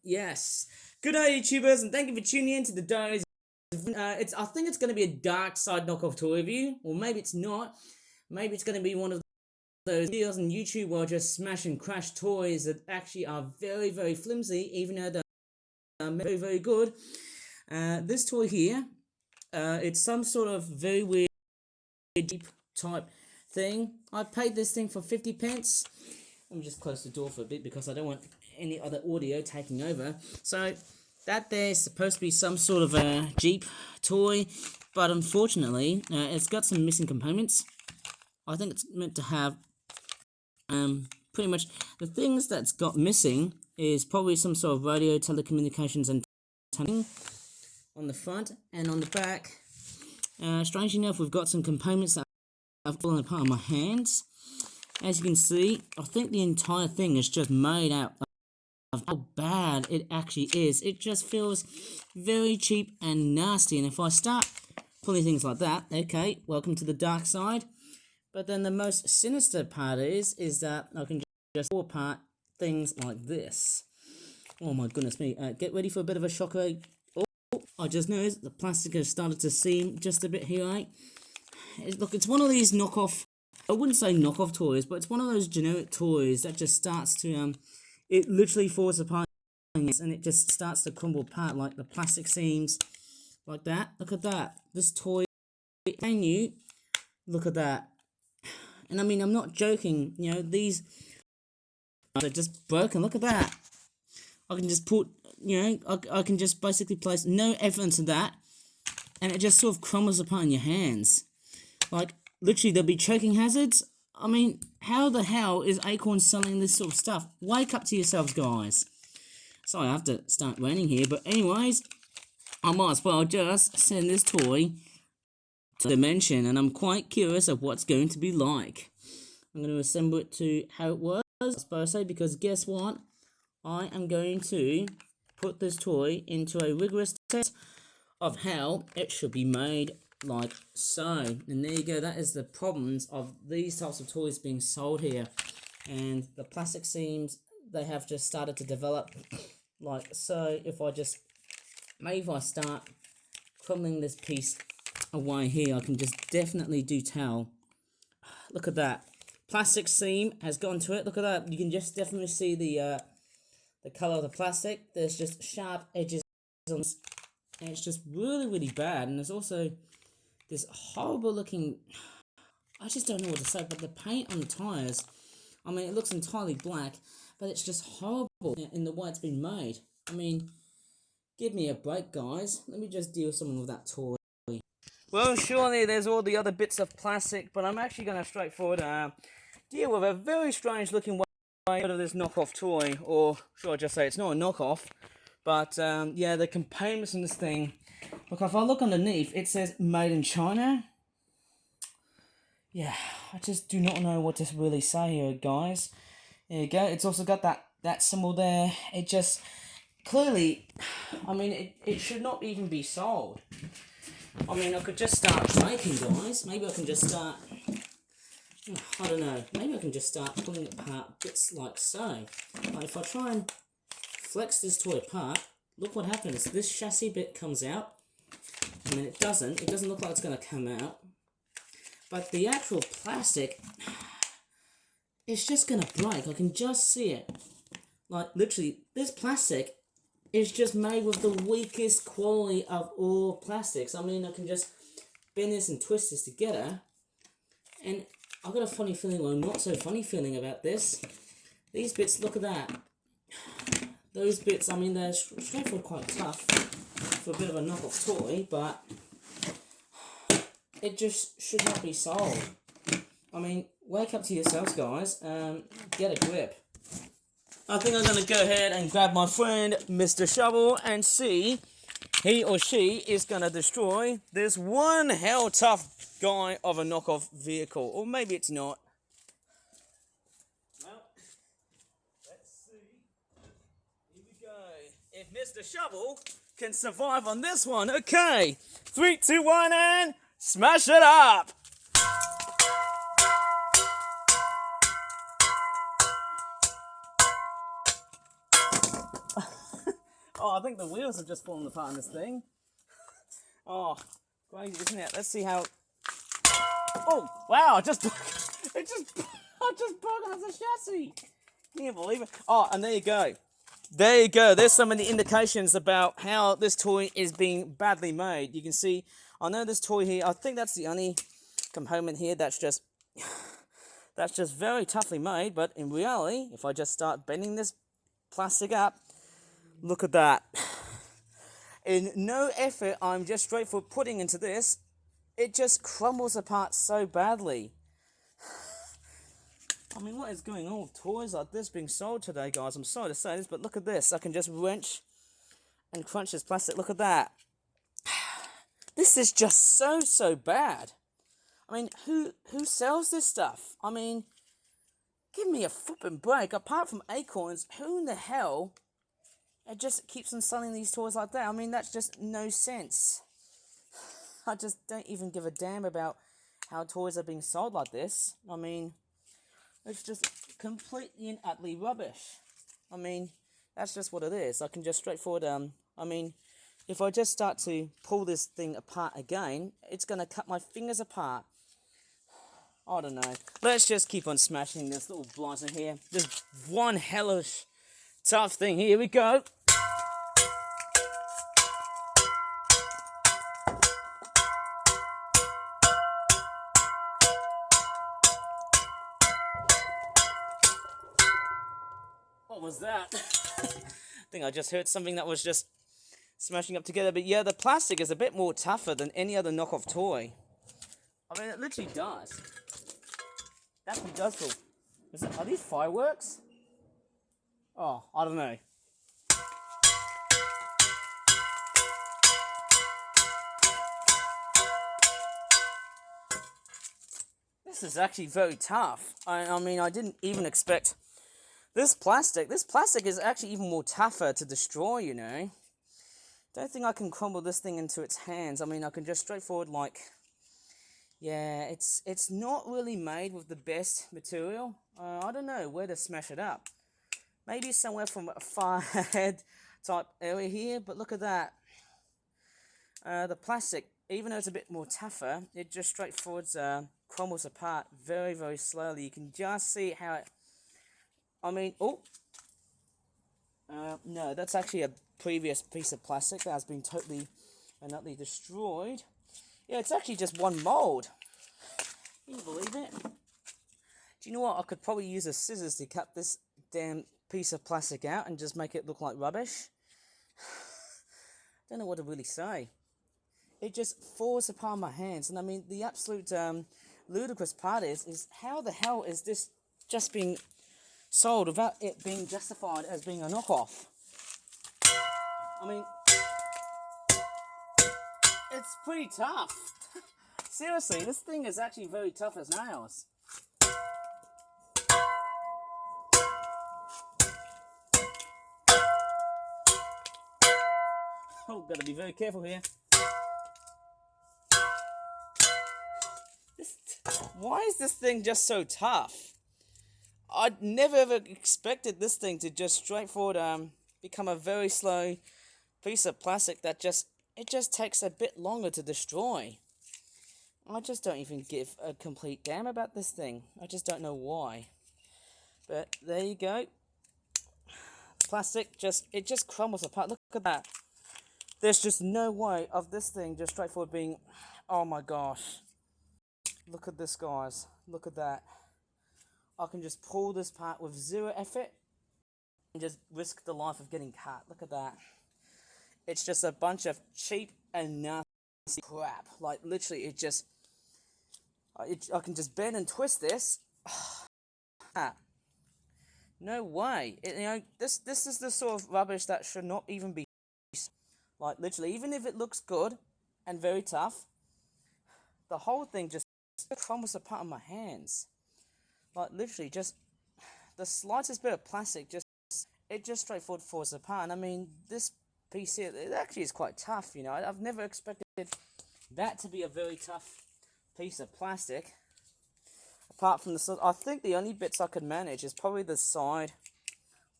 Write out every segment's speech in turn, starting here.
Yes. Good day, YouTubers, and thank you for tuning in to the Diaries. I think it's going to be a Dark Side knockoff toy review, or maybe it's not. Maybe it's going to be one of those videos on YouTube where I just smash and crash toys that actually are very, very flimsy, even though they're very, very good. This toy here, it's some sort of very weird deep type thing. I paid this thing for 50 pence. Let me just close the door for a bit because I don't want any other audio taking over. So that there's supposed to be some sort of a Jeep toy, but unfortunately it's got some missing components. I think it's meant to have pretty much the things that's got missing is probably some sort of radio, telecommunications and on the front and on the back. Strangely enough, we've got some components that have fallen apart on my hands. As you can see, I think the entire thing is just made out of how bad it actually is. It just feels very cheap and nasty. And if I start pulling things like that, okay, welcome to the dark side. But then the most sinister part is that I can just pull apart things like this. Oh my goodness me. Get ready for a bit of a shocker. Oh, I just noticed the plastic has started to seam just a bit here, right? Look, it's one of these knockoff, I wouldn't say knockoff toys, but it's one of those generic toys that just starts to, it literally falls apart and it just starts to crumble apart, like the plastic seams, like that. Look at that. This toy, can you? Look at that. And I mean, I'm not joking, you know, these are just broken. Look at that. I can just put, you know, I can just basically place no evidence of that, and it just sort of crumbles apart in your hands. Like, literally, there'll be choking hazards. I mean, how the hell is Acorn selling this sort of stuff? Wake up to yourselves, guys. Sorry, I have to start raining here. But anyways, I might as well just send this toy to Dimension. And I'm quite curious of what's going to be like. I'm going to assemble it to how it was, I suppose so, because guess what? I am going to put this toy into a rigorous test of how it should be made. Like so, and there you go. That is the problems of these types of toys being sold here, and the plastic seams, they have just started to develop like so. If I start crumbling this piece away here, I can just definitely tell. Look at that, plastic seam has gone to it. Look at that. You can just definitely see the color of the plastic. There's just sharp edges on this, and it's just really, really bad. And there's also this horrible looking, I just don't know what to say, but the paint on the tyres, I mean, it looks entirely black, but it's just horrible in the way it's been made. I mean, give me a break, guys. Let me just deal something with that toy. Well, surely there's all the other bits of plastic, but I'm actually going to straightforward deal with a very strange looking way out of this knockoff toy, or should I just say it's not a knockoff, but yeah, the components in this thing. Look, if I look underneath, it says made in China. Yeah, I just do not know what to really say here, guys. There you go. It's also got that symbol there. It just, clearly, I mean, it should not even be sold. I mean, I could just start making, guys. Maybe I can just start, I don't know. Maybe I can just start pulling it apart bits like so. Like if I try and flex this toy apart, look what happens. This chassis bit comes out. I mean, it doesn't look like it's going to come out, but the actual plastic, it's just going to break. I can just see it. Like, literally, this plastic is just made with the weakest quality of all plastics. I mean, I can just bend this and twist this together, and I've got a funny feeling, or not so funny feeling about this. These bits, look at that. Those bits, I mean, they're straightforward, quite tough for a bit of a knockoff toy, but it just should not be sold. I mean, wake up to yourselves, guys. Get a grip. I think I'm going to go ahead and grab my friend, Mr. Shovel, and see he or she is going to destroy this one hell tough guy of a knockoff vehicle. Or maybe it's not. Well, let's see. Here we go. If Mr. Shovel can survive on this one. Okay. 3, 2, 1, and smash it up! Oh, I think the wheels have just fallen apart on this thing. Oh, crazy, isn't it? Let's see how... Oh, wow, I just broke off the chassis. Can't believe it. Oh, and there you go. There you go. There's some of the indications about how this toy is being badly made. You can see, I know this toy here, I think that's the only component here that's just very toughly made, but in reality, if I just start bending this plastic up, look at that. In no effort I'm just straightforward putting into this, it just crumbles apart so badly. I mean, what is going on with toys like this being sold today, guys? I'm sorry to say this, but look at this. I can just wrench and crunch this plastic. Look at that. This is just so bad. I mean, who sells this stuff? I mean, give me a flipping break. Apart from Acorns, who in the hell just keeps on selling these toys like that? I mean, that's just no sense. I just don't even give a damn about how toys are being sold like this. I mean... it's just completely and utterly rubbish. I mean, that's just what it is. I can just straightforward, I mean, if I just start to pull this thing apart again, it's going to cut my fingers apart. I don't know. Let's just keep on smashing this little blighter here. Just one hellish tough thing. Here we go. What was that? I think I just heard something that was just smashing up together. But yeah, the plastic is a bit more tougher than any other knockoff toy. I mean, it literally does. That one does feel... are these fireworks? Oh, I don't know. This is actually very tough. I mean, I didn't even expect... This plastic is actually even more tougher to destroy, you know. Don't think I can crumble this thing into its hands. I mean, I can just straightforward, like... yeah, it's not really made with the best material. I don't know where to smash it up. Maybe somewhere from a far ahead type area here, but look at that. The plastic, even though it's a bit more tougher, it just straightforward crumbles apart very slowly. You can just see how it... I mean, oh, no, that's actually a previous piece of plastic that has been totally and utterly destroyed. Yeah, it's actually just one mold. Can you believe it? Do you know what? I could probably use a scissors to cut this damn piece of plastic out and just make it look like rubbish. Don't know what to really say. It just falls apart in my hands. And I mean, the absolute ludicrous part is how the hell is this just being sold without it being justified as being a knockoff? I mean, it's pretty tough. Seriously, this thing is actually very tough as nails. Oh, gotta be very careful here. Why is this thing just so tough? I'd never ever expected this thing to just straightforward become a very slow piece of plastic that it just takes a bit longer to destroy. I just don't even give a complete damn about this thing. I just don't know why. But there you go. Plastic it just crumbles apart. Look at that. There's just no way of this thing just straightforward being... oh my gosh. Look at this, guys. Look at that. I can just pull this part with zero effort and just risk the life of getting cut. Look at that. It's just a bunch of cheap and nasty crap. Like, literally, it just... I can just bend and twist this. No way. You know, this is the sort of rubbish that should not even be... like, literally, even if it looks good and very tough, the whole thing just crumbles apart in my hands. Like, literally, just the slightest bit of plastic, it just straightforward falls apart. And I mean, this piece here, it actually is quite tough, you know. I've never expected that to be a very tough piece of plastic. Apart from the... I think the only bits I could manage is probably the side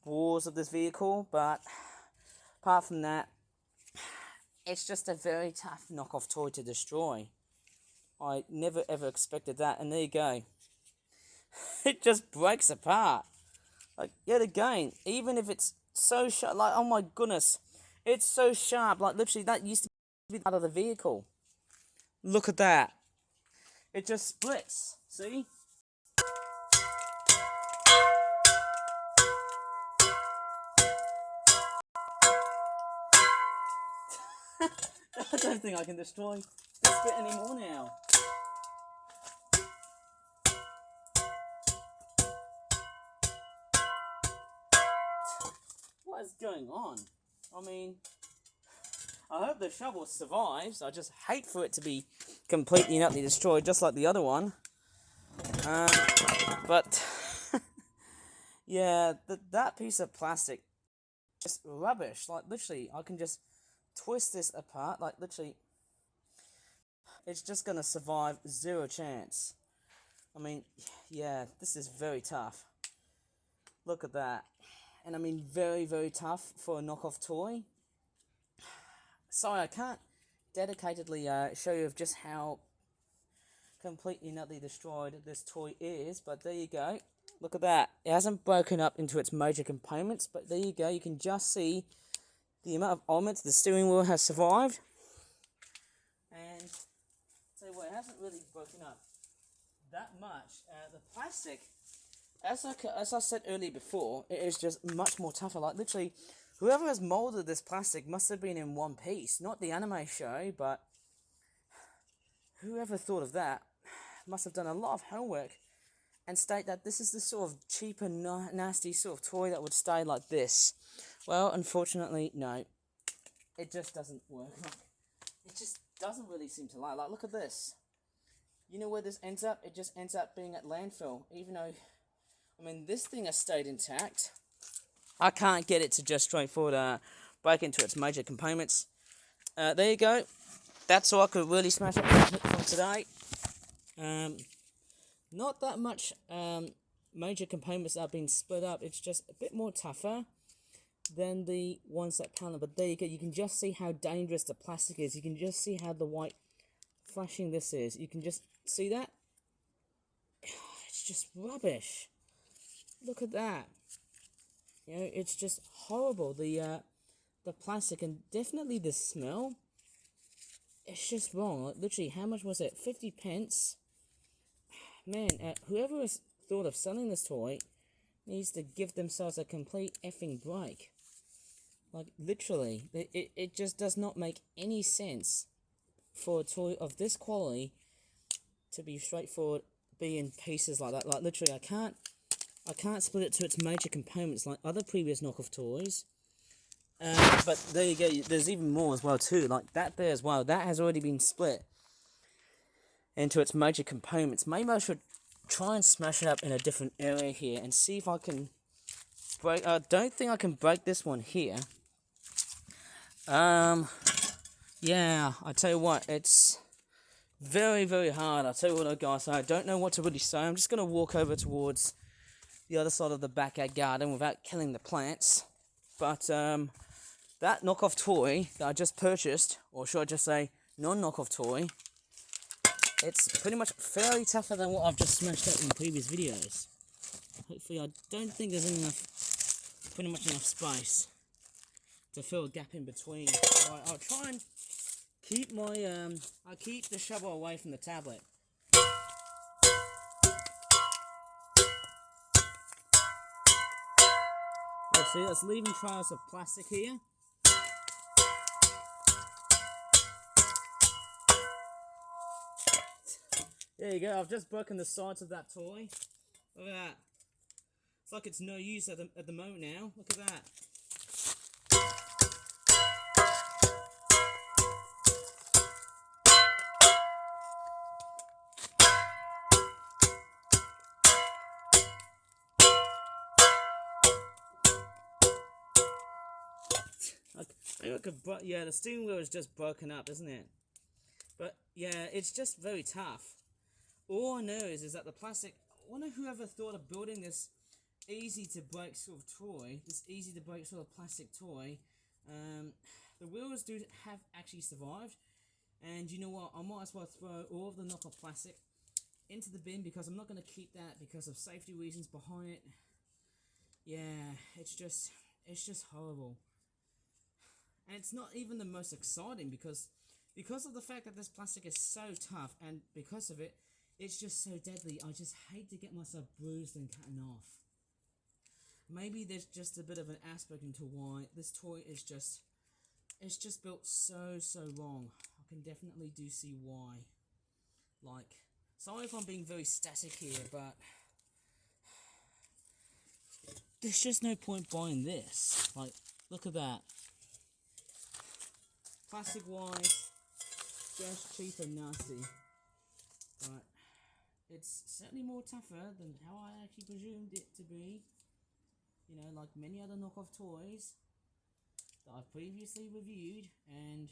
walls of this vehicle, but apart from that, it's just a very tough knockoff toy to destroy. I never ever expected that, and there you go. It just breaks apart. Like, yet again, even if it's so sharp, like, oh my goodness, it's so sharp, like, literally, that used to be part of the vehicle. Look at that. It just splits, see? I don't think I can destroy this bit anymore now. What is going on? I mean, I hope the shovel survives. I just hate for it to be completely and utterly destroyed, just like the other one. But yeah, that piece of plastic is rubbish. Like, literally, I can just twist this apart. Like, literally, it's just gonna survive, zero chance. I mean, yeah, this is very tough. Look at that. And I mean, very, very tough for a knockoff toy. Sorry, I can't dedicatedly show you of just how completely and utterly destroyed this toy is, but there you go. Look at that. It hasn't broken up into its major components, but there you go. You can just see the amount of elements the steering wheel has survived. And so what, it hasn't really broken up that much. The plastic, as I said earlier before, it is just much more tougher. Like, literally, whoever has molded this plastic must have been in one piece. Not the anime show, but whoever thought of that must have done a lot of homework and state that this is the sort of cheap and nasty sort of toy that would stay like this. Well, unfortunately, no. It just doesn't work. It just doesn't really seem to like, look at this. You know where this ends up? It just ends up being at landfill. Even though, I mean, this thing has stayed intact. I can't get it to just straightforward break into its major components. There you go. That's all I could really smash up from today. Not that much major components that have been split up. It's just a bit more tougher than the ones that panel. But there you go. You can just see how dangerous the plastic is. You can just see how the white flashing this is. You can just see that. It's just rubbish. Look at that. You know, it's just horrible. The plastic, and definitely the smell. It's just wrong. Like, literally, how much was it? 50 pence. Man, whoever has thought of selling this toy needs to give themselves a complete effing break. Like, literally, it just does not make any sense for a toy of this quality to be straightforward, be in pieces like that. Like, literally, I can't split it to its major components like other previous knockoff toys. But there you go. There's even more as well too. Like that there as well. That has already been split into its major components. Maybe I should try and smash it up in a different area here and see if I can break. I don't think I can break this one here. Yeah. I tell you what, it's very, very hard. I tell you what, guys. I don't know what to really say. I'm just gonna walk over towards the other side of the backyard garden without killing the plants. But that knockoff toy that I just purchased, or should I just say non-knockoff toy, it's pretty much fairly tougher than what I've just smashed up in previous videos. Hopefully, I don't think there's pretty much enough space to fill a gap in between. I'll try and keep I'll keep the shovel away from the tablet. See, that's leaving trails of plastic here. There you go, I've just broken the sides of that toy. Look at that. It's like it's no use at the moment now. Look at that. Yeah, the steering wheel is just broken up, isn't it? But yeah, it's just very tough. All I know is that the plastic. I wonder whoever thought of building this easy to break sort of toy, this easy to break sort of plastic toy, The wheels do have actually survived, and you know what? I might as well throw all of the knockoff plastic into the bin because I'm not going to keep that because of safety reasons behind it. Yeah, it's just horrible. And it's not even the most exciting because of the fact that this plastic is so tough, and because of it, it's just so deadly. I just hate to get myself bruised and cut off. Maybe there's just a bit of an aspect into why this toy is just, it's just built so wrong. I can definitely do see why. Like, sorry if I'm being very static here, but there's just no point buying this. Like, look at that. Plastic wise, just cheap and nasty. But it's certainly more tougher than how I actually presumed it to be. You know, like many other knockoff toys that I've previously reviewed, and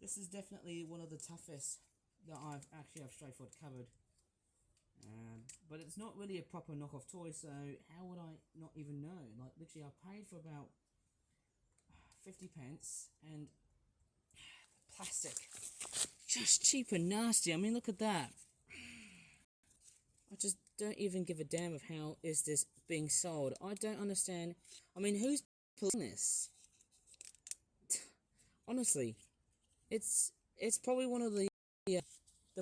this is definitely one of the toughest that I've straightforward covered. But it's not really a proper knockoff toy, so how would I not even know? Like, literally, I paid for about 50 pence, and the plastic, just cheap and nasty. I mean, look at that. I just don't even give a damn of how is this being sold. I don't understand. I mean, who's pulling this? Honestly, it's probably one of the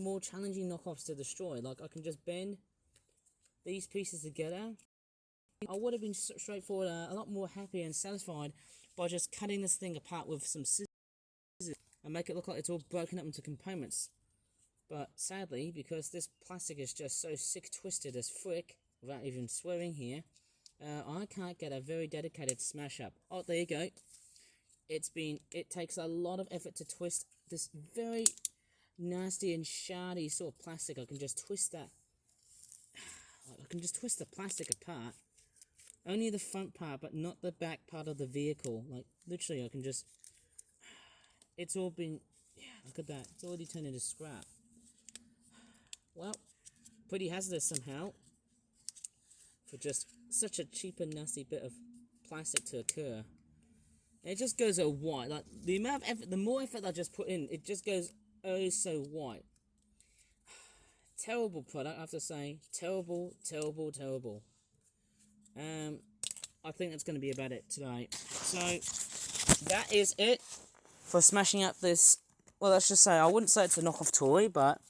more challenging knockoffs to destroy. Like, I can just bend these pieces together. I would have been straightforward, a lot more happy and satisfied by just cutting this thing apart with some scissors and make it look like it's all broken up into components. But sadly, because this plastic is just so sick twisted as frick, without even swearing here, I can't get a very dedicated smash up. Oh, there you go. It takes a lot of effort to twist this very nasty and shardy sort of plastic. I can just twist that. I can just twist the plastic apart. Only the front part, but not the back part of the vehicle. Like, literally, I can just... It's all been... Yeah, look at that. It's already turned into scrap. Well, pretty hazardous somehow for just such a cheap and nasty bit of plastic to occur. And it just goes white. Like, the amount of effort, the more effort I just put in, it just goes oh so white. Terrible product, I have to say. Terrible. I think that's going to be about it today. So, that is it for smashing up this. Well, let's just say, I wouldn't say it's a knockoff toy, but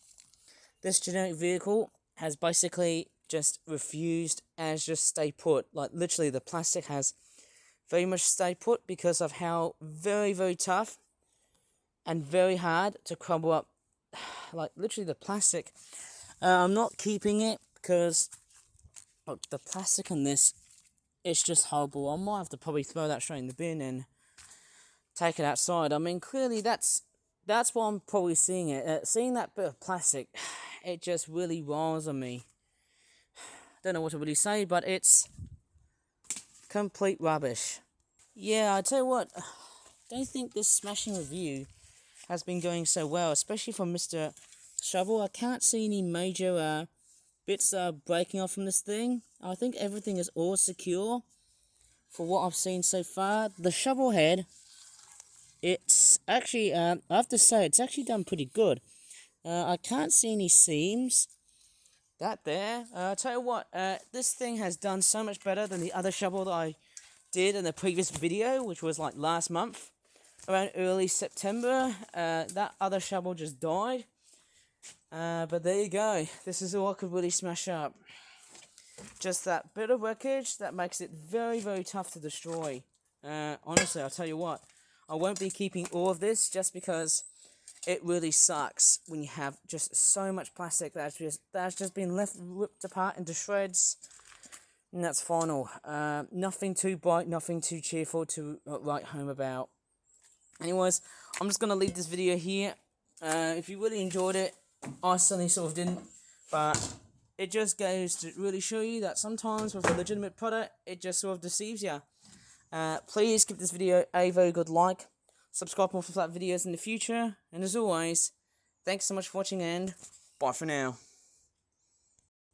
this generic vehicle has basically just refused as just stay put. Like, literally, the plastic has very much stay put because of how very tough and very hard to crumble up. Like, literally, the plastic. I'm not keeping it because, look, the plastic on this, it's just horrible. I might have to probably throw that straight in the bin and take it outside. I mean, clearly, that's why I'm probably seeing it. Seeing that bit of plastic, it just really riles on me. Don't know what to really say, but it's complete rubbish. Yeah, I tell you what, don't think this smashing review has been going so well, especially from Mr. Shovel. I can't see any major bits breaking off from this thing. I think everything is all secure for what I've seen so far. The shovel head, it's actually, I have to say, it's actually done pretty good. I can't see any seams. That there. I'll tell you what, this thing has done so much better than the other shovel that I did in the previous video, which was like last month, around early September. That other shovel just died. But there you go. This is all I could really smash up. Just that bit of wreckage that makes it very tough to destroy. Honestly, I'll tell you what, I won't be keeping all of this just because it really sucks when you have just so much plastic that's just been ripped apart into shreds. And that's final. Nothing too bright, nothing too cheerful to write home about. Anyways, I'm just going to leave this video here. If you really enjoyed it, I certainly sort of didn't. But it just goes to really show you that sometimes with a legitimate product, it just sort of deceives you. Please give this video a very good like. Subscribe more for flat videos in the future. And as always, thanks so much for watching and bye for now.